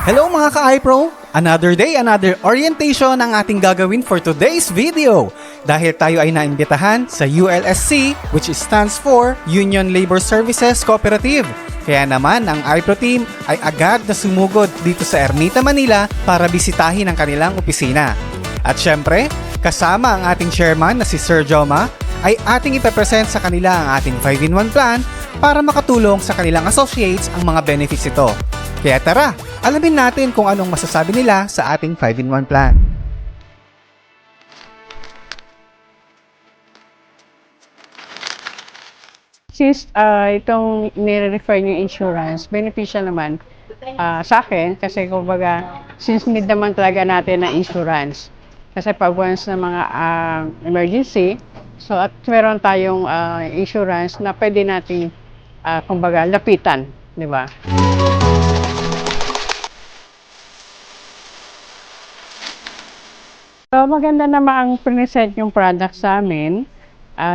Hello mga ka-iPro! Another day, another orientation ang ating gagawin for today's video. Dahil tayo ay naimbitahan sa ULSC, which stands for Union Labor Services Cooperative. Kaya naman ang iPro team ay agad na sumugod dito sa Ermita, Manila para bisitahin ang kanilang opisina. At syempre, kasama ang ating chairman na si Sir Joma, ay ating ipepresent sa kanila ang ating 5-in-1 plan para makatulong sa kanilang associates ang mga benefits ito. Kaya tara, alamin natin kung anong masasabi nila sa ating 5-in-1 plan. Since itong nire-refer niyo insurance, beneficial naman sa akin kasi kumbaga since need naman talaga natin na insurance. Kasi pag once na mga emergency, so at meron tayong insurance na pwede natin kumbaga lapitan, di ba? So maganda naman ang present yung product sa amin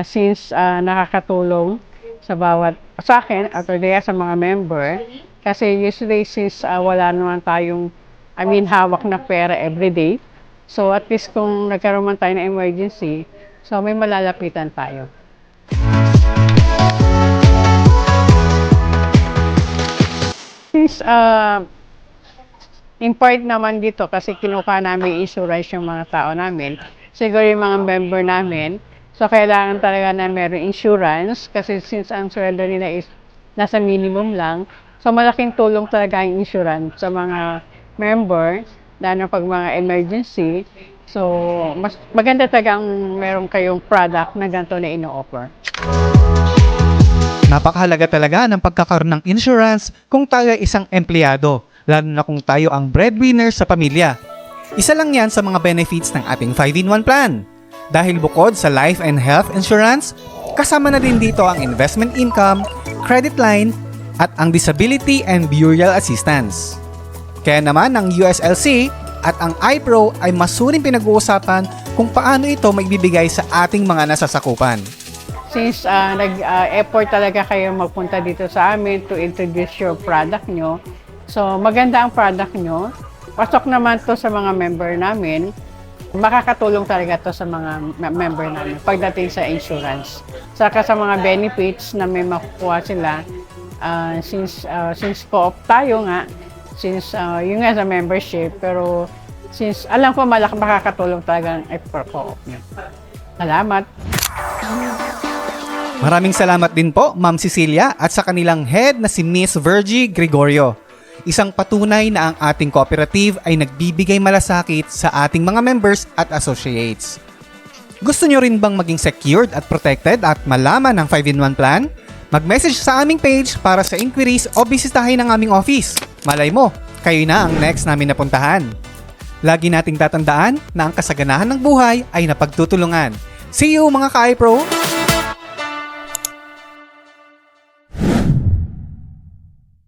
since nakakatulong sa akin at sa mga member. Kasi usually since wala naman tayong hawak na pera everyday. So at least kung nagkaroon man tayo ng emergency, so may malalapitan tayo. Since import naman dito kasi kinuha namin insurance yung mga tao namin, siguro yung mga member namin, so kailangan talaga na meron insurance kasi since ang sweldo nila is nasa minimum lang, so malaking tulong talaga yung insurance sa mga member, lalo pag mga emergency. So mas maganda talaga ang meron kayong product na ganito na ino-offer. Napakahalaga talaga ng pagkakaroon ng insurance kung tayo ay isang empleyado, lalo na kung tayo ang breadwinner sa pamilya. Isa lang yan sa mga benefits ng ating 5-in-1 plan. Dahil bukod sa life and health insurance, kasama na din dito ang investment income, credit line, at ang disability and burial assistance. Kaya naman ang USLC at ang iPro ay masuling pinag-uusapan kung paano ito maibibigay sa ating mga nasasakupan. Since nag-effort talaga kayo magpunta dito sa amin to introduce your product nyo, so maganda ang product nyo, pasok naman to sa mga member namin, makakatulong talaga to sa mga member namin pagdating sa insurance. Saka sa mga benefits na may makukuha sila, since co-op tayo nga, since yun nga sa membership, pero since alam ko makakatulong talaga ang effort co-op nyo. Salamat! Maraming salamat din po, Ma'am Cecilia, at sa kanilang head na si Miss Virgie Gregorio. Isang patunay na ang ating cooperative ay nagbibigay malasakit sa ating mga members at associates. Gusto nyo rin bang maging secured at protected at malaman ang 5-in-1 plan? Mag-message sa aming page para sa inquiries o bisitahin ang aming office. Malay mo, kayo na ang next namin napuntahan. Lagi nating tatandaan na ang kasaganahan ng buhay ay napagtutulungan. See you mga ka-iPro!